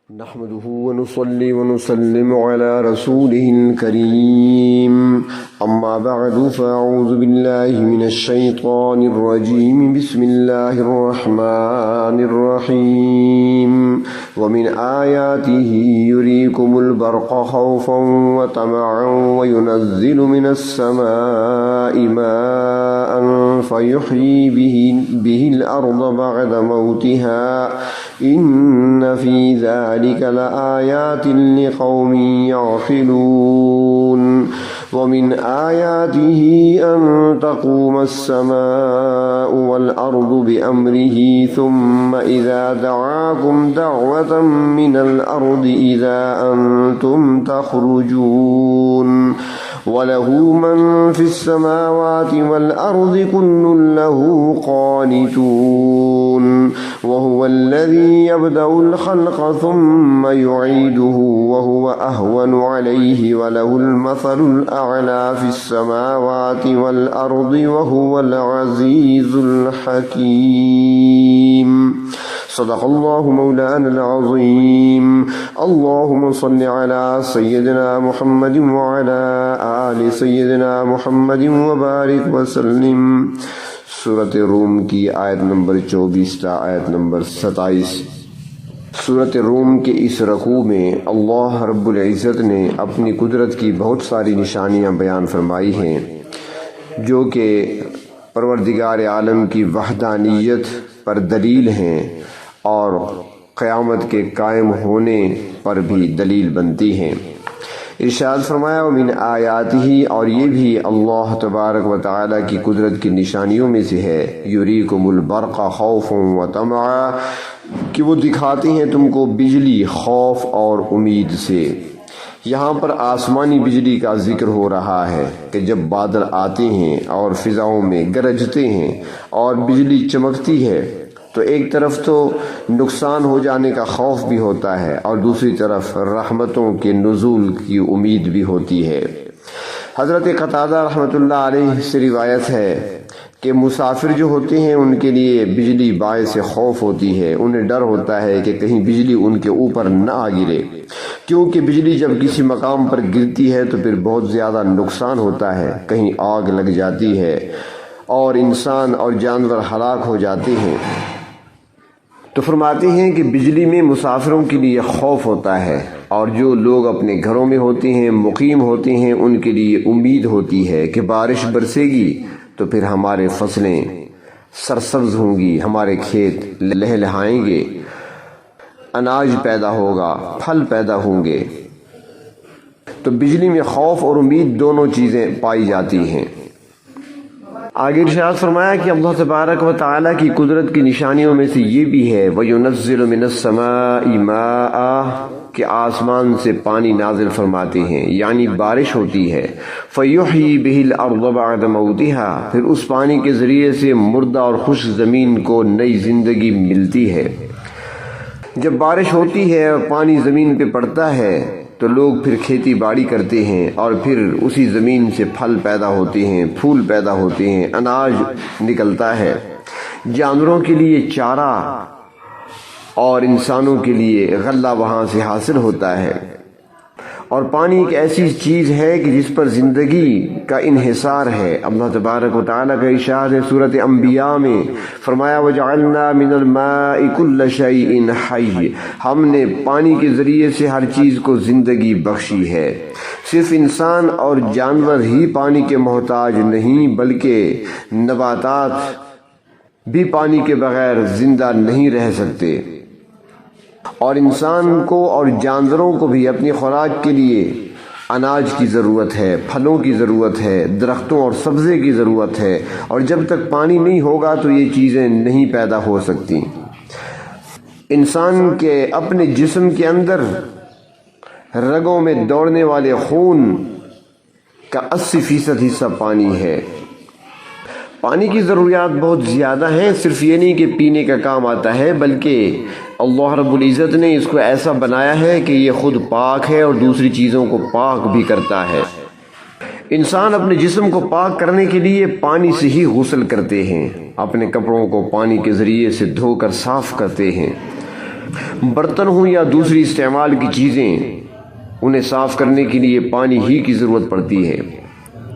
نحمده ونصلي ونسلم على رسوله الكريم أما بعد فأعوذ بالله من الشيطان الرجيم بسم الله الرحمن الرحيم ومن آياته يريكم البرق خوفا وطمعا وينزل من السماء ماء فيحيي به الأرض بعد موتها إن في ذلك لآيات لقوم يعقلون ومن آياته أن تقوم السماء والأرض بأمره ثم إذا دعاكم دعوة من الأرض إذا أنتم تخرجون وله من في السماوات والأرض كل له قانتون وهو الذي يبدأ الخلق ثم يعيده وهو أهون عليه وله المثل الأعلى في السماوات والأرض وهو العزيز الحكيم صدق الله مولانا العظيم اللهم صل على سيدنا محمد وعلى آل سيدنا محمد وبارك وسلم۔ سورۃ روم کی آیت نمبر 24 تا آیت نمبر 27۔ سورۃ روم کے اس رکوع میں اللہ رب العزت نے اپنی قدرت کی بہت ساری نشانیاں بیان فرمائی ہیں جو کہ پروردگار عالم کی وحدانیت پر دلیل ہیں اور قیامت کے قائم ہونے پر بھی دلیل بنتی ہیں۔ ارشاد فرمایا ومن آیاتہ، اور یہ بھی اللہ تبارک و تعالیٰ کی قدرت کی نشانیوں میں سے ہے، یریکم البرق خوفا و طمعا، کہ وہ دکھاتے ہیں تم کو بجلی خوف اور امید سے۔ یہاں پر آسمانی بجلی کا ذکر ہو رہا ہے کہ جب بادل آتے ہیں اور فضاؤں میں گرجتے ہیں اور بجلی چمکتی ہے تو ایک طرف تو نقصان ہو جانے کا خوف بھی ہوتا ہے اور دوسری طرف رحمتوں کے نزول کی امید بھی ہوتی ہے۔ حضرت قتادہ رحمۃ اللہ علیہ سے روایت ہے کہ مسافر جو ہوتے ہیں ان کے لیے بجلی باعث خوف ہوتی ہے، انہیں ڈر ہوتا ہے کہ کہیں بجلی ان کے اوپر نہ آ گرے، کیونکہ بجلی جب کسی مقام پر گرتی ہے تو پھر بہت زیادہ نقصان ہوتا ہے، کہیں آگ لگ جاتی ہے اور انسان اور جانور ہلاک ہو جاتے ہیں۔ تو فرماتے ہیں کہ بجلی میں مسافروں کے لیے خوف ہوتا ہے اور جو لوگ اپنے گھروں میں ہوتے ہیں، مقیم ہوتے ہیں، ان کے لیے امید ہوتی ہے کہ بارش برسے گی تو پھر ہمارے فصلیں سرسبز ہوں گی، ہمارے کھیت لہلہائیں گے، اناج پیدا ہوگا، پھل پیدا ہوں گے۔ تو بجلی میں خوف اور امید دونوں چیزیں پائی جاتی ہیں۔ آگے ارشاد فرمایا کہ اللہ تبارک و تعالیٰ کی قدرت کی نشانیوں میں سے یہ بھی ہے وَيُنَزِّلُ مِنَ السَّمَاءِ مَاءً، کہ آسمان سے پانی نازل فرماتے ہیں، یعنی بارش ہوتی ہے۔ فَيُحْيِي بِهِ الْأَرْضَ بَعْدَ مَوْتِهَا، پھر اس پانی کے ذریعے سے مردہ اور خشک زمین کو نئی زندگی ملتی ہے۔ جب بارش ہوتی ہے اور پانی زمین پہ پڑتا ہے تو لوگ پھر کھیتی باڑی کرتے ہیں اور پھر اسی زمین سے پھل پیدا ہوتے ہیں، پھول پیدا ہوتے ہیں، اناج نکلتا ہے، جانوروں کے لیے چارہ اور انسانوں کے لیے غلہ وہاں سے حاصل ہوتا ہے۔ اور پانی ایک ایسی چیز ہے کہ جس پر زندگی کا انحصار ہے۔ اللہ تبارک و تعالیٰ کا ارشاد ہے سورۃ انبیاء میں، فرمایا وَجَعَلْنَا مِنَ الْمَاءِ كُلَّ شَيْءٍ حَيٍّ، ہم نے پانی کے ذریعے سے ہر چیز کو زندگی بخشی ہے۔ صرف انسان اور جانور ہی پانی کے محتاج نہیں بلکہ نباتات بھی پانی کے بغیر زندہ نہیں رہ سکتے، اور انسان کو اور جانوروں کو بھی اپنی خوراک کے لیے اناج کی ضرورت ہے، پھلوں کی ضرورت ہے، درختوں اور سبزے کی ضرورت ہے، اور جب تک پانی نہیں ہوگا تو یہ چیزیں نہیں پیدا ہو سکتی۔ انسان کے اپنے جسم کے اندر رگوں میں دوڑنے والے خون کا 80% حصہ پانی ہے۔ پانی کی ضروریات بہت زیادہ ہیں، صرف یہ نہیں کہ پینے کا کام آتا ہے بلکہ اللہ رب العزت نے اس کو ایسا بنایا ہے کہ یہ خود پاک ہے اور دوسری چیزوں کو پاک بھی کرتا ہے۔ انسان اپنے جسم کو پاک کرنے کے لیے پانی سے ہی غسل کرتے ہیں، اپنے کپڑوں کو پانی کے ذریعے سے دھو کر صاف کرتے ہیں۔ برتن ہوں یا دوسری استعمال کی چیزیں، انہیں صاف کرنے کے لیے پانی ہی کی ضرورت پڑتی ہے،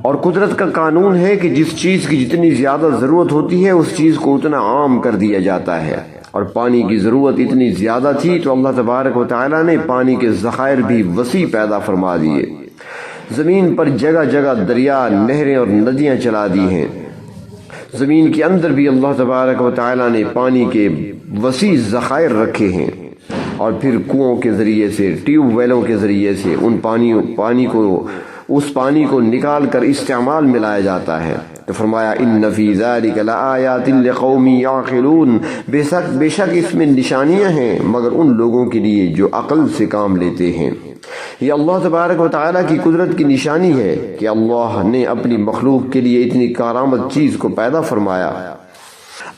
اور قدرت کا قانون ہے کہ جس چیز کی جتنی زیادہ ضرورت ہوتی ہے اس چیز کو اتنا عام کر دیا جاتا ہے، اور پانی کی ضرورت اتنی زیادہ تھی تو اللہ تبارک و تعالیٰ نے پانی کے ذخائر بھی وسیع پیدا فرما دیے۔ زمین پر جگہ جگہ دریا، نہریں اور ندیاں چلا دی ہیں۔ زمین کے اندر بھی اللہ تبارک و تعالیٰ نے پانی کے وسیع ذخائر رکھے ہیں، اور پھر کنوؤں کے ذریعے سے، ٹیوب ویلوں کے ذریعے سے اس پانی کو نکال کر استعمال میں لایا جاتا ہے۔ تو فرمایا ان فی ذلک لآیات لقوم یعقلون، بے شک اس میں نشانیاں ہیں مگر ان لوگوں کے لیے جو عقل سے کام لیتے ہیں۔ یہ اللہ تبارک و تعالیٰ کی قدرت کی نشانی ہے کہ اللہ نے اپنی مخلوق کے لیے اتنی کارآمد چیز کو پیدا فرمایا۔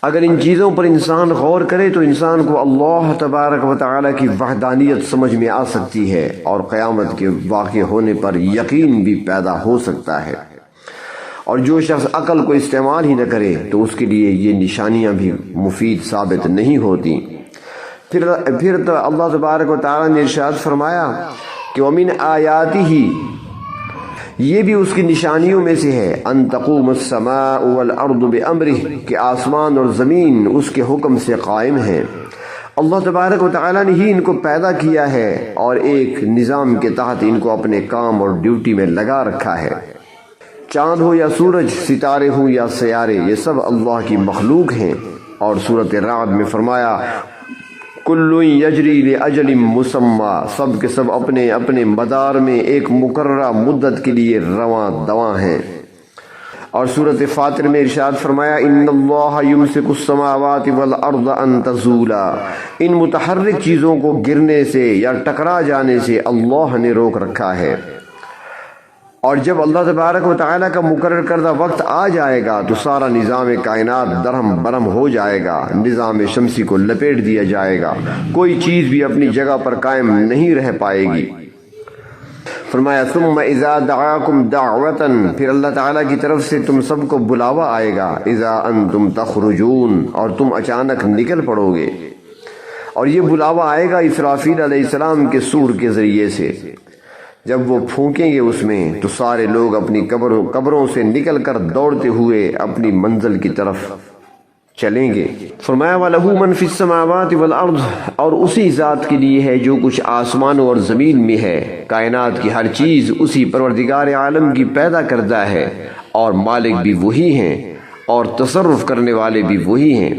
اگر ان چیزوں پر انسان غور کرے تو انسان کو اللہ تبارک و تعالیٰ کی وحدانیت سمجھ میں آ سکتی ہے، اور قیامت کے واقع ہونے پر یقین بھی پیدا ہو سکتا ہے۔ اور جو شخص عقل کو استعمال ہی نہ کرے تو اس کے لیے یہ نشانیاں بھی مفید ثابت نہیں ہوتی۔ پھر تو اللہ تبارک و تعالیٰ نے ارشاد فرمایا کہ وَمِنْ آیَاتِهِ، یہ بھی اس کی نشانیوں میں سے ہے، ان تقوم السماء والارض بامرہ، کہ آسمان اور زمین اس کے حکم سے قائم ہیں۔ اللہ تبارک و تعالیٰ نے ہی ان کو پیدا کیا ہے اور ایک نظام کے تحت ان کو اپنے کام اور ڈیوٹی میں لگا رکھا ہے۔ چاند ہو یا سورج، ستارے ہوں یا سیارے، یہ سب اللہ کی مخلوق ہیں۔ اور سورۃ رعد میں فرمایا کل یجری لاجل مسمی، سب کے سب اپنے اپنے مدار میں ایک مقررہ مدت کے لیے رواں دواں ہیں۔ اور سورۃ فاطر میں ارشاد فرمایا ان اللہ یمسک السماوات والارض ان تزولا، ان متحرک چیزوں کو گرنے سے یا ٹکرا جانے سے اللہ نے روک رکھا ہے۔ اور جب اللہ تبارک و تعالیٰ کا مقرر کردہ وقت آ جائے گا تو سارا نظام کائنات درہم برہم ہو جائے گا، نظام شمسی کو لپیٹ دیا جائے گا، کوئی چیز بھی اپنی جگہ پر قائم نہیں رہ پائے گی۔ فرمایا ثم اذا دعاکم دعوتا، پھر اللہ تعالیٰ کی طرف سے تم سب کو بلاوا آئے گا، اذا انتم تخرجون، اور تم اچانک نکل پڑو گے۔ اور یہ بلاوا آئے گا اسرافیل علیہ السلام کے سور کے ذریعے سے۔ جب وہ پھونکیں گے اس میں تو سارے لوگ اپنی قبروں سے نکل کر دوڑتے ہوئے اپنی منزل کی طرف چلیں گے۔ فرمایا وَلَهُ مَنْ فِي السَّمَاوَاتِ وَالْأَرْضِ، اور اسی ذات کے لیے ہے جو کچھ آسمانوں اور زمین میں ہے۔ کائنات کی ہر چیز اسی پروردگار عالم کی پیدا کردہ ہے، اور مالک بھی وہی ہیں اور تصرف کرنے والے بھی وہی ہیں۔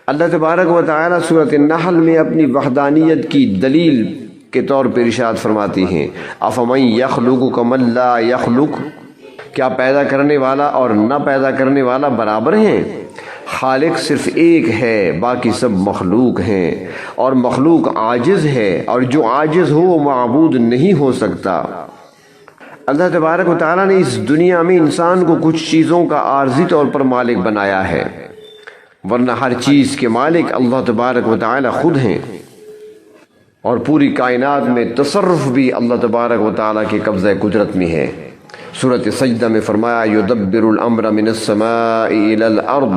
اللہ تبارک و تعالیٰ سورۃ النحل میں اپنی وحدانیت کی دلیل کے طور پر ارشاد فرماتی ہیں افمن یخلق کمن لا یخلق، کیا پیدا کرنے والا اور نہ پیدا کرنے والا برابر ہیں؟ خالق صرف ایک ہے، باقی سب مخلوق ہیں، اور مخلوق عاجز ہے، اور جو عاجز ہو وہ معبود نہیں ہو سکتا۔ اللہ تبارک و تعالیٰ نے اس دنیا میں انسان کو کچھ چیزوں کا عارضی طور پر مالک بنایا ہے، ورنہ ہر چیز کے مالک اللہ تبارک و تعالیٰ خود ہیں، اور پوری کائنات میں تصرف بھی اللہ تبارک و تعالیٰ کے قبضہ قدرت میں ہے۔ سورۃ سجدہ میں فرمایا یدبر الامر من السماء الى الارض،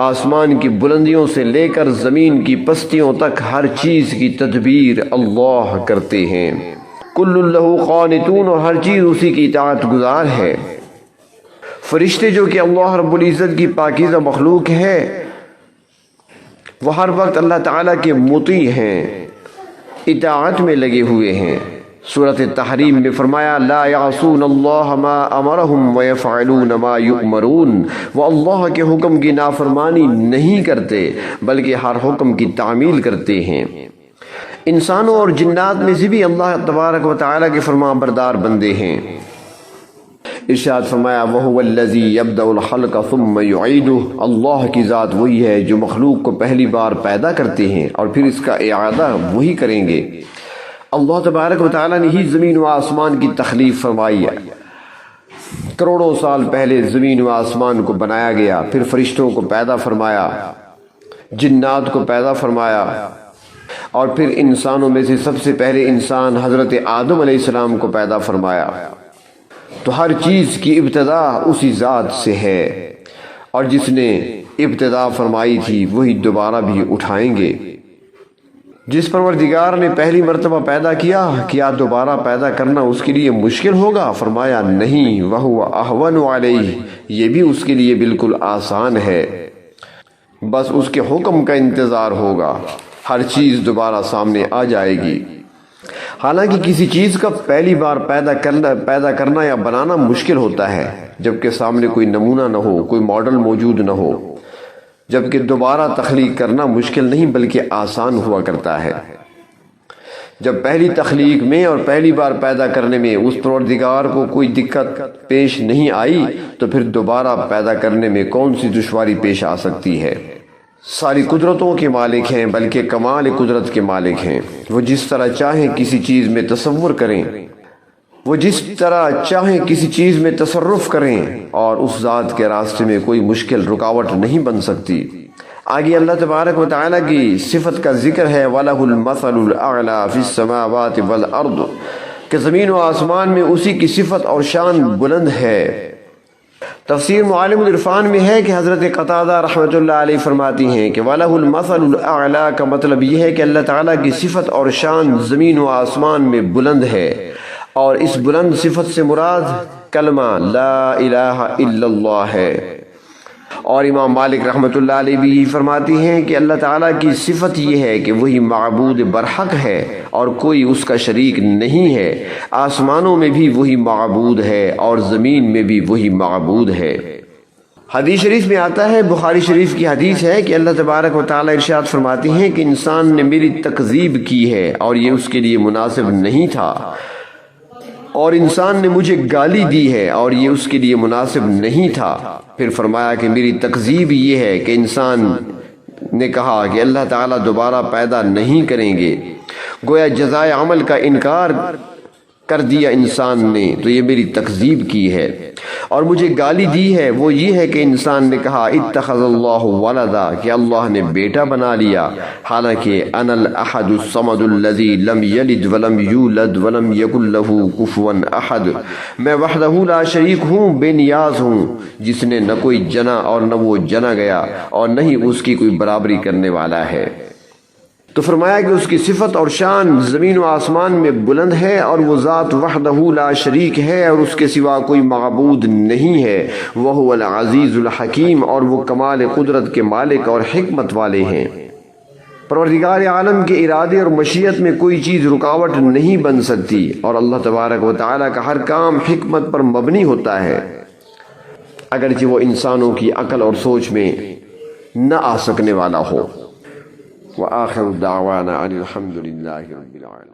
آسمان کی بلندیوں سے لے کر زمین کی پستیوں تک ہر چیز کی تدبیر اللہ کرتے ہیں۔ کل لہ قانتون، اور ہر چیز اسی کی اطاعت گزار ہے۔ فرشتے جو کہ اللہ رب العزت کی پاکیزہ مخلوق ہے، وہ ہر وقت اللہ تعالیٰ کے مطیع ہیں، اطاعت میں لگے ہوئے ہیں۔ سورۃ التحریم میں فرمایا لا یعصون اللہ ما امرہم ویفعلون ما یؤمرون، وہ اللہ کے حکم کی نافرمانی نہیں کرتے بلکہ ہر حکم کی تعمیل کرتے ہیں۔ انسانوں اور جنات میں سے بھی اللہ تبارک و تعالیٰ کے فرمان بردار بندے ہیں۔ ارشاد فرمایا وَهُوَ الَّذِي يَبْدَأُ الْخَلْقَ ثُمَّ يُعِيدُهُ، اللہ کی ذات وہی ہے جو مخلوق کو پہلی بار پیدا کرتے ہیں اور پھر اس کا اعادہ وہی کریں گے۔ اللہ تبارک و تعالیٰ نے ہی زمین و آسمان کی تخلیق فرمائی ہے۔ کروڑوں سال پہلے زمین و آسمان کو بنایا گیا، پھر فرشتوں کو پیدا فرمایا، جنات کو پیدا فرمایا، اور پھر انسانوں میں سے سب سے پہلے انسان حضرت آدم علیہ السلام کو پیدا فرمایا۔ تو ہر چیز کی ابتدا اسی ذات سے ہے، اور جس نے ابتدا فرمائی تھی وہی دوبارہ بھی اٹھائیں گے۔ جس پروردگار نے پہلی مرتبہ پیدا کیا، کیا دوبارہ پیدا کرنا اس کے لیے مشکل ہوگا؟ فرمایا نہیں، وَهُوَ أَهْوَنُ عَلَيْهِ، یہ بھی اس کے لیے بالکل آسان ہے، بس اس کے حکم کا انتظار ہوگا، ہر چیز دوبارہ سامنے آ جائے گی۔ حالانکہ کسی چیز کا پہلی بار پیدا کرنا یا بنانا مشکل ہوتا ہے جبکہ سامنے کوئی نمونہ نہ ہو، کوئی ماڈل موجود نہ ہو، جبکہ دوبارہ تخلیق کرنا مشکل نہیں بلکہ آسان ہوا کرتا ہے۔ جب پہلی تخلیق میں اور پہلی بار پیدا کرنے میں اس پروردگار کو کوئی دقت پیش نہیں آئی تو پھر دوبارہ پیدا کرنے میں کون سی دشواری پیش آ سکتی ہے؟ ساری قدرتوں کے مالک ہیں، بلکہ کمال قدرت کے مالک ہیں۔ وہ جس طرح چاہیں کسی چیز میں تصور کریں، وہ جس طرح چاہیں کسی چیز میں تصرف کریں، اور اس ذات کے راستے میں کوئی مشکل رکاوٹ نہیں بن سکتی۔ آگے اللہ تبارک و تعالیٰ کی صفت کا ذکر ہے، وَلَهُ الْمَثَلُ الْأَعْلَى فِي السَّمَاوَاتِ وَالْأَرْضِ، کہ زمین و آسمان میں اسی کی صفت اور شان بلند ہے۔ تفسیر معالم العرفان میں ہے کہ حضرت قتادہ رحمۃ اللہ علیہ فرماتی ہیں کہ وَلَهُ الْمَثَلُ الْأَعْلَى کا مطلب یہ ہے کہ اللہ تعالیٰ کی صفت اور شان زمین و آسمان میں بلند ہے، اور اس بلند صفت سے مراد کلمہ لا الہ الا اللہ ہے۔ اور امام مالک رحمۃ اللہ علیہ بھی فرماتی ہیں کہ اللہ تعالیٰ کی صفت یہ ہے کہ وہی معبود برحق ہے اور کوئی اس کا شریک نہیں ہے، آسمانوں میں بھی وہی معبود ہے اور زمین میں بھی وہی معبود ہے۔ حدیث شریف میں آتا ہے، بخاری شریف کی حدیث ہے کہ اللہ تبارک و تعالیٰ ارشاد فرماتی ہیں کہ انسان نے میری تکذیب کی ہے اور یہ اس کے لیے مناسب نہیں تھا، اور انسان نے مجھے گالی دی ہے اور یہ اس کے لیے مناسب نہیں تھا۔ پھر فرمایا کہ میری تکذیب یہ ہے کہ انسان نے کہا کہ اللہ تعالیٰ دوبارہ پیدا نہیں کریں گے، گویا جزائے عمل کا انکار کر دیا انسان نے، تو یہ میری تکذیب کی ہے۔ اور مجھے گالی دی ہے وہ یہ ہے کہ انسان نے کہا اتخذ اللہ ولدا، کہ اللہ نے بیٹا بنا لیا، حالانکہ انا الاحد الصمد الذی لم یلد ولم یولد ولم یکن له کفوا احد، میں وحدہ لا شریک ہوں، بے نیاز ہوں، جس نے نہ کوئی جنا اور نہ وہ جنا گیا اور نہ ہی اس کی کوئی برابری کرنے والا ہے۔ تو فرمایا کہ اس کی صفت اور شان زمین و آسمان میں بلند ہے، اور وہ ذات وحدہ لا شریک ہے اور اس کے سوا کوئی معبود نہیں ہے، وہو العزیز الحکیم، اور وہ کمال قدرت کے مالک اور حکمت والے ہیں۔ پروردگار عالم کے ارادے اور مشیت میں کوئی چیز رکاوٹ نہیں بن سکتی، اور اللہ تبارک و تعالیٰ کا ہر کام حکمت پر مبنی ہوتا ہے، اگرچہ وہ انسانوں کی عقل اور سوچ میں نہ آ سکنے والا ہو۔ وآخر دعوانا ان الحمد للہ رب العالمین۔